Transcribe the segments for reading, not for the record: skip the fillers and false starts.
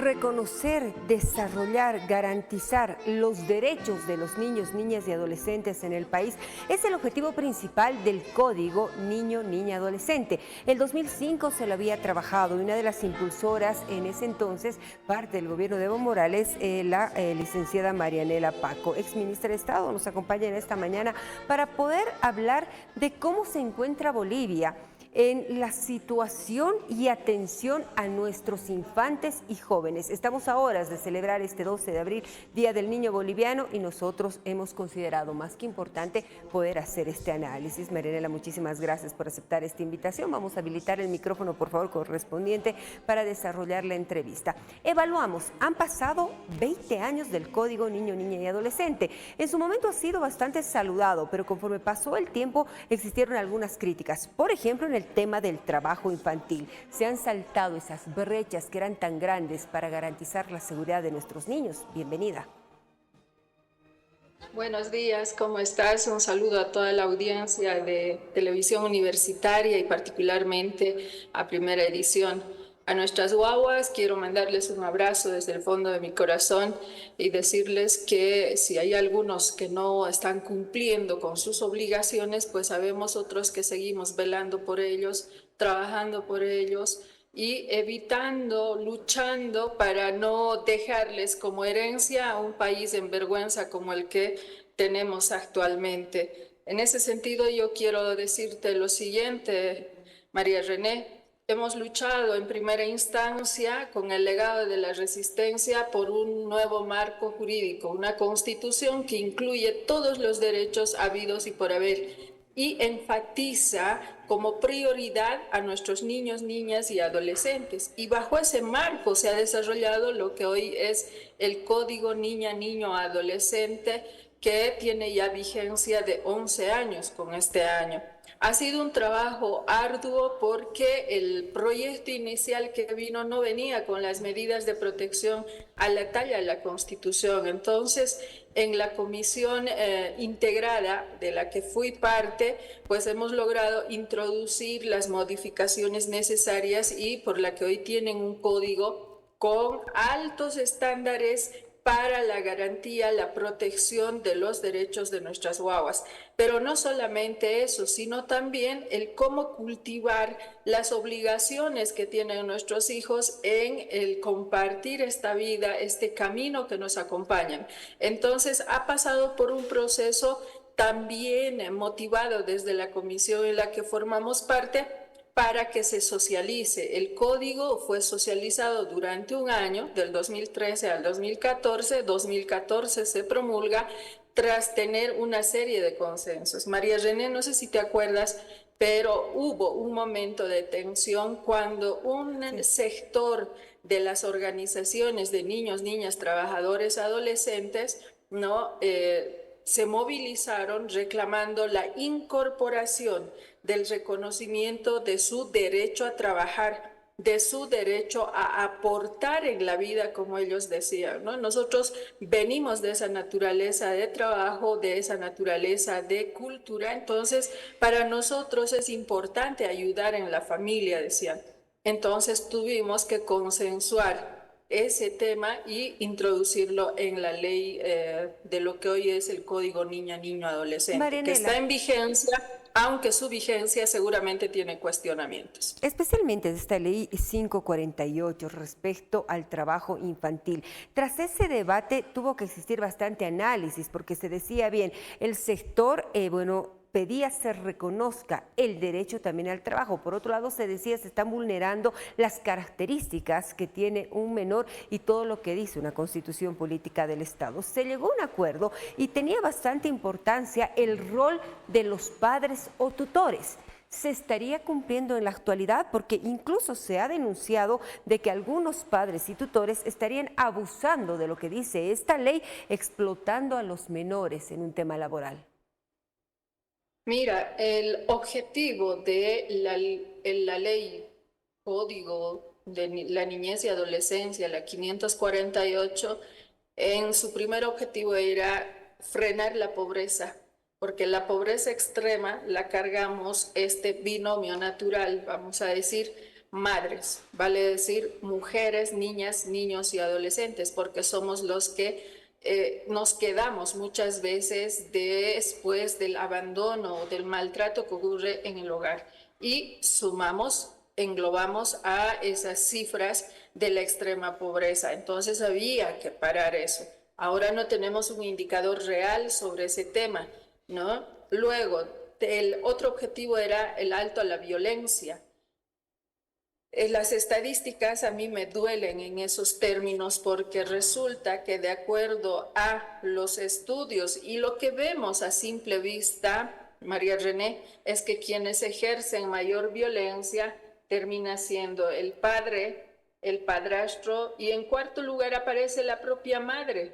Reconocer, desarrollar, garantizar los derechos de los niños, niñas y adolescentes en el país es el objetivo principal del Código Niño, Niña, Adolescente. El 2005 se lo había trabajado y una de las impulsoras en ese entonces, parte del gobierno de Evo Morales, la licenciada Marianela Paco, exministra de Estado, nos acompaña en esta mañana para poder hablar de cómo se encuentra Bolivia en la situación y atención a nuestros infantes y jóvenes. Estamos a horas de celebrar este 12 de abril, Día del Niño Boliviano, y nosotros hemos considerado más que importante poder hacer este análisis. Marianela, muchísimas gracias por aceptar esta invitación. Vamos a habilitar el micrófono, por favor, correspondiente para desarrollar la entrevista. Evaluamos, han pasado 20 años del Código Niño, Niña y Adolescente. En su momento ha sido bastante saludado, pero conforme pasó el tiempo existieron algunas críticas. Por ejemplo, en el tema del trabajo infantil. Se han saltado esas brechas que eran tan grandes para garantizar la seguridad de nuestros niños. Bienvenida. Buenos días, ¿cómo estás? Un saludo a toda la audiencia de Televisión Universitaria y particularmente a Primera Edición. A nuestras guaguas quiero mandarles un abrazo desde el fondo de mi corazón y decirles que si hay algunos que no están cumpliendo con sus obligaciones, pues sabemos otros que seguimos velando por ellos, trabajando por ellos y evitando, luchando para no dejarles como herencia a un país en vergüenza como el que tenemos actualmente. En ese sentido, yo quiero decirte lo siguiente, María René. Hemos luchado en primera instancia con el legado de la resistencia por un nuevo marco jurídico, una constitución que incluye todos los derechos habidos y por haber y enfatiza como prioridad a nuestros niños, niñas y adolescentes. Y bajo ese marco se ha desarrollado lo que hoy es el Código Niña, Niño, Adolescente, que tiene ya vigencia de 11 años con este año. Ha sido un trabajo arduo porque el proyecto inicial que vino no venía con las medidas de protección a la talla de la Constitución. Entonces, en la comisión integrada de la que fui parte, pues hemos logrado introducir las modificaciones necesarias y por la que hoy tienen un código con altos estándares para la garantía, la protección de los derechos de nuestras guaguas. Pero no solamente eso, sino también el cómo cultivar las obligaciones que tienen nuestros hijos en el compartir esta vida, este camino que nos acompañan. Entonces, ha pasado por un proceso también motivado desde la comisión en la que formamos parte, para que se socialice. El código fue socializado durante un año, del 2013 al 2014. 2014 se promulga tras tener una serie de consensos. María René, no sé si te acuerdas, pero hubo un momento de tensión cuando un sector de las organizaciones de niños, niñas, trabajadores, adolescentes, ¿no? Se movilizaron reclamando la incorporación del reconocimiento de su derecho a trabajar, de su derecho a aportar en la vida, como ellos decían, ¿no? Nosotros venimos de esa naturaleza de trabajo, de esa naturaleza de cultura, entonces para nosotros es importante ayudar en la familia, decían. Entonces tuvimos que consensuar ese tema y introducirlo en la ley de lo que hoy es el Código Niña, Niño, Adolescente, Marianela, que está en vigencia, aunque su vigencia seguramente tiene cuestionamientos. especialmente de esta ley 548 respecto al trabajo infantil. Tras ese debate tuvo que existir bastante análisis porque se decía bien, el sector, pedía se reconozca el derecho también al trabajo. Por otro lado, se decía se están vulnerando las características que tiene un menor y todo lo que dice una constitución política del Estado. Se llegó a un acuerdo y tenía bastante importancia el rol de los padres o tutores. ¿Se estaría cumpliendo en la actualidad? Porque incluso se ha denunciado de que algunos padres y tutores estarían abusando de lo que dice esta ley, explotando a los menores en un tema laboral. Mira, el objetivo de la ley Código de la Niñez y Adolescencia, la 548, en su primer objetivo era frenar la pobreza, porque la pobreza extrema la cargamos este binomio natural, vamos a decir, madres, vale decir mujeres, niñas, niños y adolescentes, porque somos los que nos quedamos muchas veces después del abandono o del maltrato que ocurre en el hogar y englobamos a esas cifras de la extrema pobreza. Entonces había que parar eso. Ahora no tenemos un indicador real sobre ese tema, ¿no? Luego, el otro objetivo era el alto a la violencia. Las estadísticas a mí me duelen en esos términos porque resulta que de acuerdo a los estudios y lo que vemos a simple vista, María René, es que quienes ejercen mayor violencia termina siendo el padre, el padrastro y en cuarto lugar aparece la propia madre.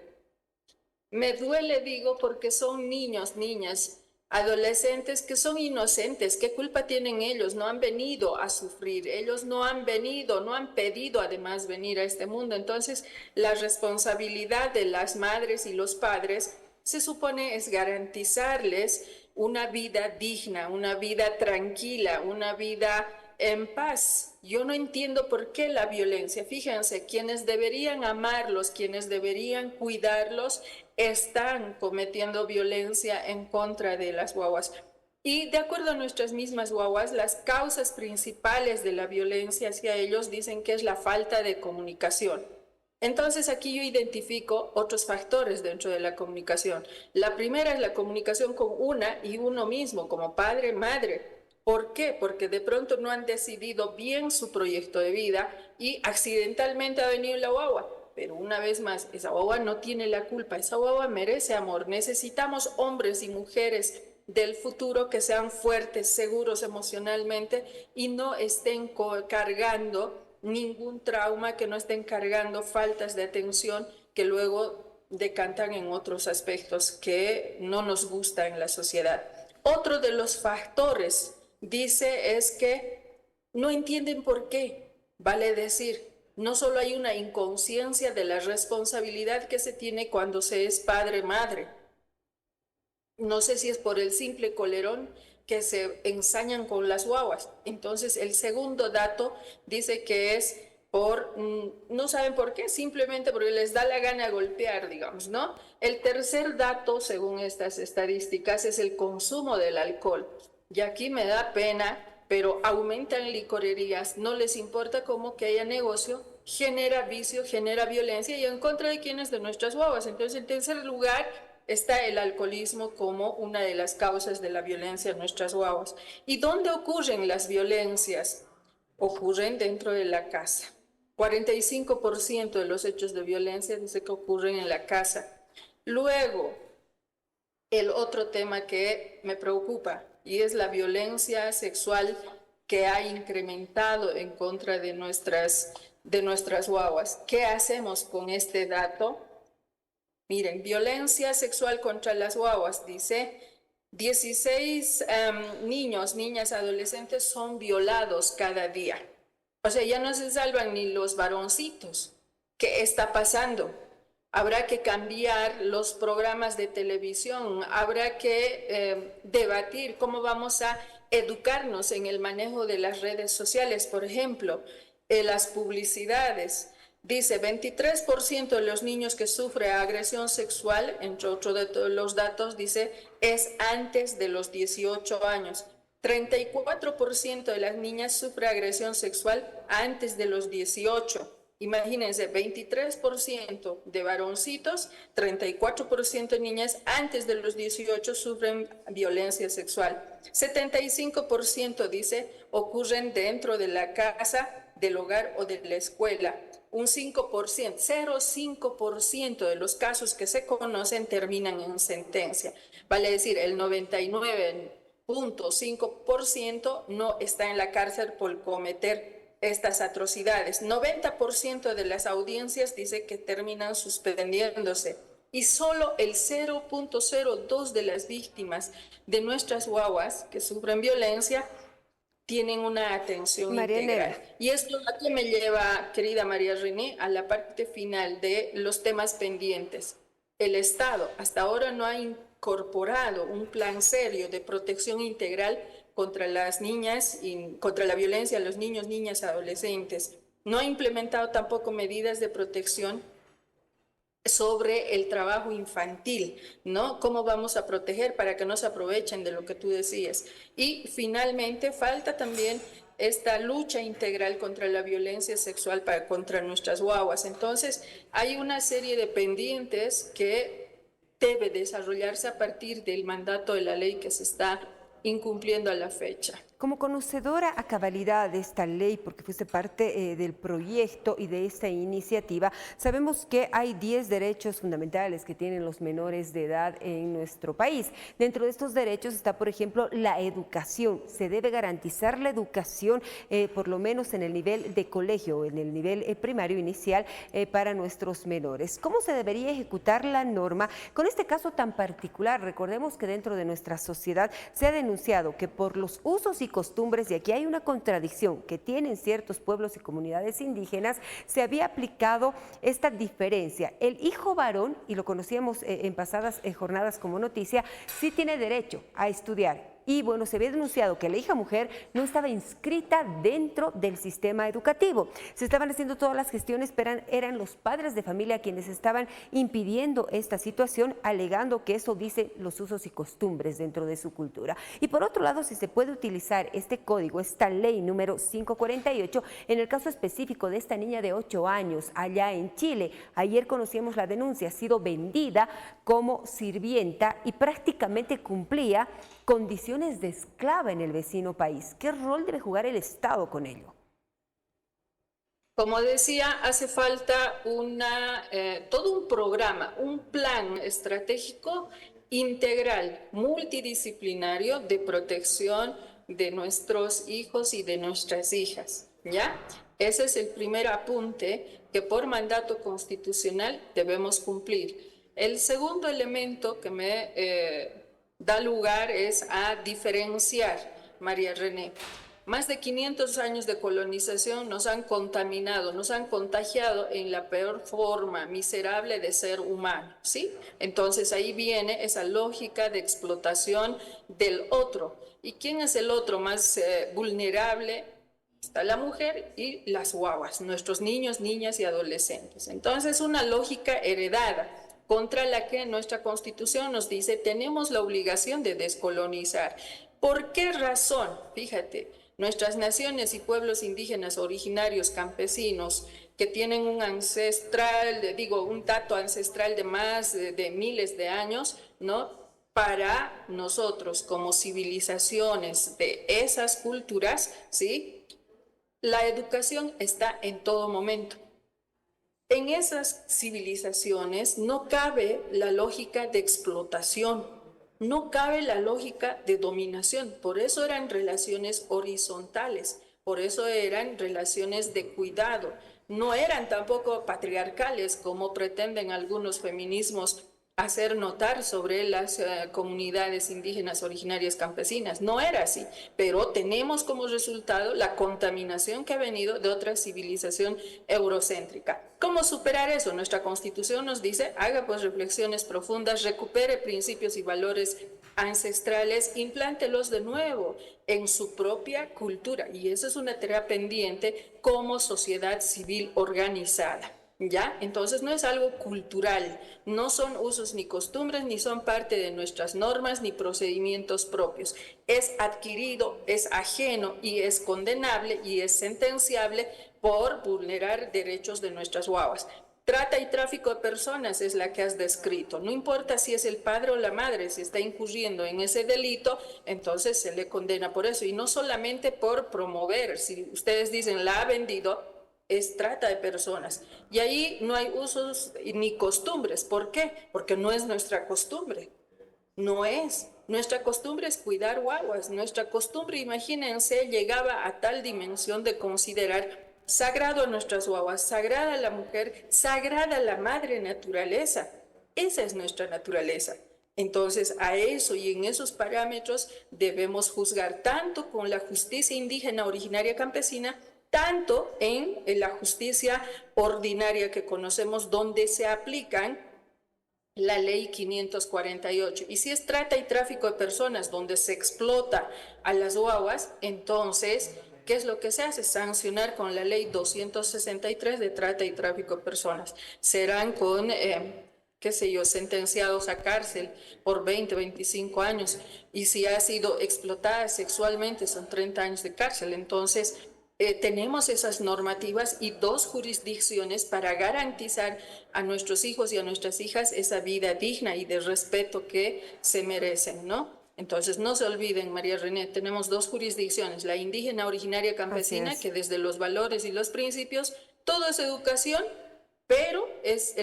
Me duele, digo, porque son niños, niñas, adolescentes que son inocentes. ¿Qué culpa tienen ellos? No han venido a sufrir. Ellos no han venido, no han pedido además venir a este mundo. Entonces, la responsabilidad de las madres y los padres se supone es garantizarles una vida digna, una vida tranquila, una vida en paz. Yo no entiendo por qué la violencia. Fíjense, quienes deberían amarlos, quienes deberían cuidarlos, están cometiendo violencia en contra de las guaguas. Y de acuerdo a nuestras mismas guaguas, las causas principales de la violencia hacia ellos dicen que es la falta de comunicación. Entonces aquí yo identifico otros factores dentro de la comunicación. La primera es la comunicación con una y uno mismo, como padre, madre. ¿Por qué? Porque de pronto no han decidido bien su proyecto de vida y accidentalmente ha venido la guagua. Pero una vez más, esa guagua no tiene la culpa, esa guagua merece amor. Necesitamos hombres y mujeres del futuro que sean fuertes, seguros emocionalmente y no estén cargando ningún trauma, que no estén cargando faltas de atención que luego decantan en otros aspectos que no nos gustan en la sociedad. Otro de los factores, dice, es que no entienden por qué. Vale decir, no solo hay una inconsciencia de la responsabilidad que se tiene cuando se es padre, madre. No sé si es por el simple colerón que se ensañan con las guaguas. Entonces, el segundo dato dice que es no saben por qué, simplemente porque les da la gana golpear, digamos, ¿no? El tercer dato, según estas estadísticas, es el consumo del alcohol. Y aquí me da pena, pero aumentan licorerías, no les importa cómo que haya negocio, genera vicio, genera violencia y en contra de quienes de nuestras guaguas. Entonces, en tercer lugar, está el alcoholismo como una de las causas de la violencia en nuestras guaguas. ¿Y dónde ocurren las violencias? Ocurren dentro de la casa. 45% de los hechos de violencia dice que ocurren en la casa. Luego, el otro tema que me preocupa y es la violencia sexual que ha incrementado en contra de nuestras guaguas. ¿Qué hacemos con este dato? Miren, violencia sexual contra las guaguas, dice, 16 niños, niñas, adolescentes son violados cada día. O sea, ya no se salvan ni los varoncitos. ¿Qué está pasando? Habrá que cambiar los programas de televisión, habrá que debatir cómo vamos a educarnos en el manejo de las redes sociales, por ejemplo, las publicidades. Dice, 23% de los niños que sufren agresión sexual, entre otros de los datos, dice, es antes de los 18 años. 34% de las niñas sufren agresión sexual antes de los 18. Imagínense, 23% de varoncitos, 34% de niñas antes de los 18 sufren violencia sexual. 75% dice ocurren dentro de la casa, del hogar o de la escuela. Un 5%, 0,5% de los casos que se conocen terminan en sentencia. Vale decir, el 99,5% no está en la cárcel por cometer estas atrocidades. 90% de las audiencias dice que terminan suspendiéndose y solo el 0,02% de las víctimas de nuestras guaguas que sufren violencia tienen una atención integral. Y esto es lo que me lleva, querida María René, a la parte final de los temas pendientes. El Estado hasta ahora no ha incorporado un plan serio de protección integral contra las niñas y contra la violencia a los niños, niñas, adolescentes. No ha implementado tampoco medidas de protección sobre el trabajo infantil, ¿no? ¿Cómo vamos a proteger para que no se aprovechen de lo que tú decías? Y finalmente falta también esta lucha integral contra la violencia sexual contra nuestras guaguas. Entonces, hay una serie de pendientes que debe desarrollarse a partir del mandato de la ley que se está incumpliendo a la fecha. Como conocedora a cabalidad de esta ley, porque fuiste parte del proyecto y de esta iniciativa, sabemos que hay 10 derechos fundamentales que tienen los menores de edad en nuestro país. Dentro de estos derechos está, por ejemplo, la educación. Se debe garantizar la educación, por lo menos en el nivel de colegio, en el nivel primario inicial para nuestros menores. ¿Cómo se debería ejecutar la norma con este caso tan particular? Recordemos que dentro de nuestra sociedad se ha denunciado que por los usos y costumbres, y aquí hay una contradicción que tienen ciertos pueblos y comunidades indígenas, se había aplicado esta diferencia. El hijo varón, y lo conocíamos en pasadas jornadas como noticia, sí tiene derecho a estudiar. Y bueno, se había denunciado que la hija mujer no estaba inscrita dentro del sistema educativo. Se estaban haciendo todas las gestiones, pero eran los padres de familia quienes estaban impidiendo esta situación, alegando que eso dice los usos y costumbres dentro de su cultura. Y por otro lado, si se puede utilizar este código, esta ley número 548, en el caso específico de esta niña de 8 años allá en Chile. Ayer conocíamos la denuncia, ha sido vendida como sirvienta y prácticamente cumplía condiciones de esclava en el vecino país. ¿Qué rol debe jugar el Estado con ello? Como decía, hace falta todo un programa, un plan estratégico integral, multidisciplinario de protección de nuestros hijos y de nuestras hijas, ¿ya? Ese es el primer apunte que por mandato constitucional debemos cumplir. El segundo elemento que me da lugar es a diferenciar, María René. Más de 500 años de colonización nos han contaminado, nos han contagiado en la peor forma miserable de ser humano, ¿sí? Entonces ahí viene esa lógica de explotación del otro. ¿Y quién es el otro más vulnerable? Está la mujer y las guaguas, nuestros niños, niñas y adolescentes. Entonces una lógica heredada, contra la que nuestra Constitución nos dice tenemos la obligación de descolonizar. ¿Por qué razón? Fíjate, nuestras naciones y pueblos indígenas originarios campesinos que tienen un un dato ancestral de más de miles de años, ¿no? Para nosotros como civilizaciones de esas culturas, ¿sí? La educación está en todo momento. En esas civilizaciones no cabe la lógica de explotación, no cabe la lógica de dominación, por eso eran relaciones horizontales, por eso eran relaciones de cuidado, no eran tampoco patriarcales como pretenden algunos feminismos hacer notar sobre las comunidades indígenas originarias campesinas. No era así, pero tenemos como resultado la contaminación que ha venido de otra civilización eurocéntrica. ¿Cómo superar eso? Nuestra Constitución nos dice, haga pues reflexiones profundas, recupere principios y valores ancestrales, implántelos de nuevo en su propia cultura. Y eso es una tarea pendiente como sociedad civil organizada. ¿Ya? Entonces no es algo cultural, no son usos ni costumbres, ni son parte de nuestras normas ni procedimientos propios. Es adquirido, es ajeno y es condenable y es sentenciable por vulnerar derechos de nuestras guaguas. Trata y tráfico de personas es la que has descrito. No importa si es el padre o la madre, si está incurriendo en ese delito, entonces se le condena por eso. Y no solamente por promover, si ustedes dicen la ha vendido, es trata de personas. Y ahí no hay usos ni costumbres. ¿Por qué? Porque no es nuestra costumbre. No es. Nuestra costumbre es cuidar guaguas. Nuestra costumbre, imagínense, llegaba a tal dimensión de considerar sagrado a nuestras guaguas, sagrada la mujer, sagrada la madre naturaleza. Esa es nuestra naturaleza. Entonces, a eso y en esos parámetros debemos juzgar tanto con la justicia indígena originaria campesina, tanto en la justicia ordinaria que conocemos, donde se aplican la ley 548. Y si es trata y tráfico de personas donde se explota a las guaguas, entonces, ¿qué es lo que se hace? Sancionar con la ley 263 de trata y tráfico de personas. Serán con, qué sé yo, sentenciados a cárcel por 20, 25 años. Y si ha sido explotada sexualmente, son 30 años de cárcel. Entonces, tenemos esas normativas y dos jurisdicciones para garantizar a nuestros hijos y a nuestras hijas esa vida digna y de respeto que se merecen, ¿no? Entonces, no se olviden, María René, tenemos dos jurisdicciones, la indígena originaria campesina, que desde los valores y los principios, todo es educación, pero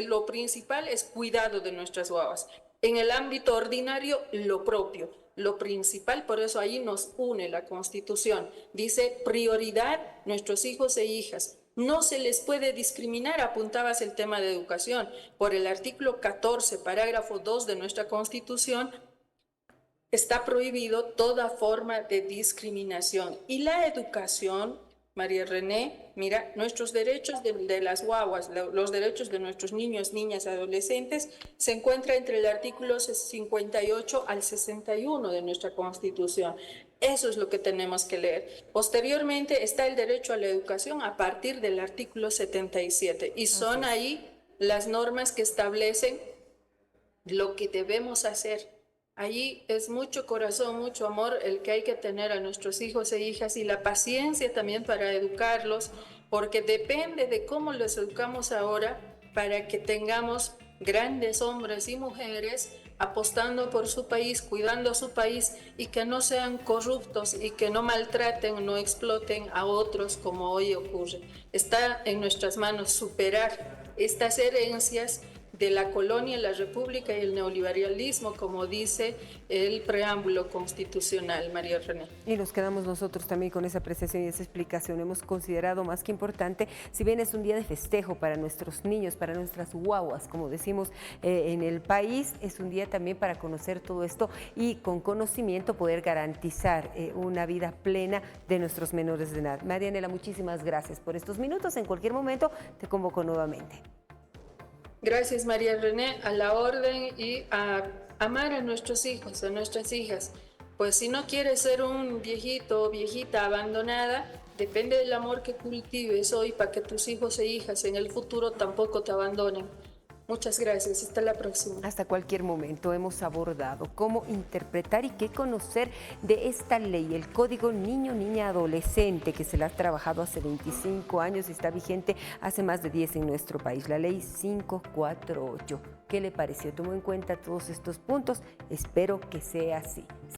lo principal es cuidado de nuestras guaguas. En el ámbito ordinario, lo propio. Lo principal, por eso ahí nos une la Constitución. Dice prioridad nuestros hijos e hijas. No se les puede discriminar, apuntabas el tema de educación. Por el artículo 14, parágrafo 2 de nuestra Constitución, está prohibido toda forma de discriminación. Y la educación, María René, mira, nuestros derechos de las guaguas, los derechos de nuestros niños, niñas, adolescentes, se encuentra entre el artículo 58 al 61 de nuestra Constitución. Eso es lo que tenemos que leer. Posteriormente está el derecho a la educación a partir del artículo 77 y son ahí las normas que establecen lo que debemos hacer. Allí es mucho corazón, mucho amor el que hay que tener a nuestros hijos e hijas y la paciencia también para educarlos, porque depende de cómo los educamos ahora para que tengamos grandes hombres y mujeres apostando por su país, cuidando a su país y que no sean corruptos y que no maltraten, no exploten a otros como hoy ocurre. Está en nuestras manos superar estas herencias de la colonia, la república y el neoliberalismo, como dice el preámbulo constitucional, María René. Y nos quedamos nosotros también con esa apreciación y esa explicación. Hemos considerado más que importante, si bien es un día de festejo para nuestros niños, para nuestras guaguas, como decimos en el país, es un día también para conocer todo esto y con conocimiento poder garantizar una vida plena de nuestros menores de edad. Marianela, muchísimas gracias por estos minutos. En cualquier momento te convoco nuevamente. Gracias, María René, a la orden y a amar a nuestros hijos, a nuestras hijas. Pues si no quieres ser un viejito o viejita abandonada, depende del amor que cultives hoy para que tus hijos e hijas en el futuro tampoco te abandonen. Muchas gracias, hasta la próxima. Hasta cualquier momento hemos abordado cómo interpretar y qué conocer de esta ley, el Código Niño-Niña Adolescente, que se la ha trabajado hace 25 años y está vigente hace más de 10 en nuestro país, la ley 548. ¿Qué le pareció? ¿Tomó en cuenta todos estos puntos? Espero que sea así.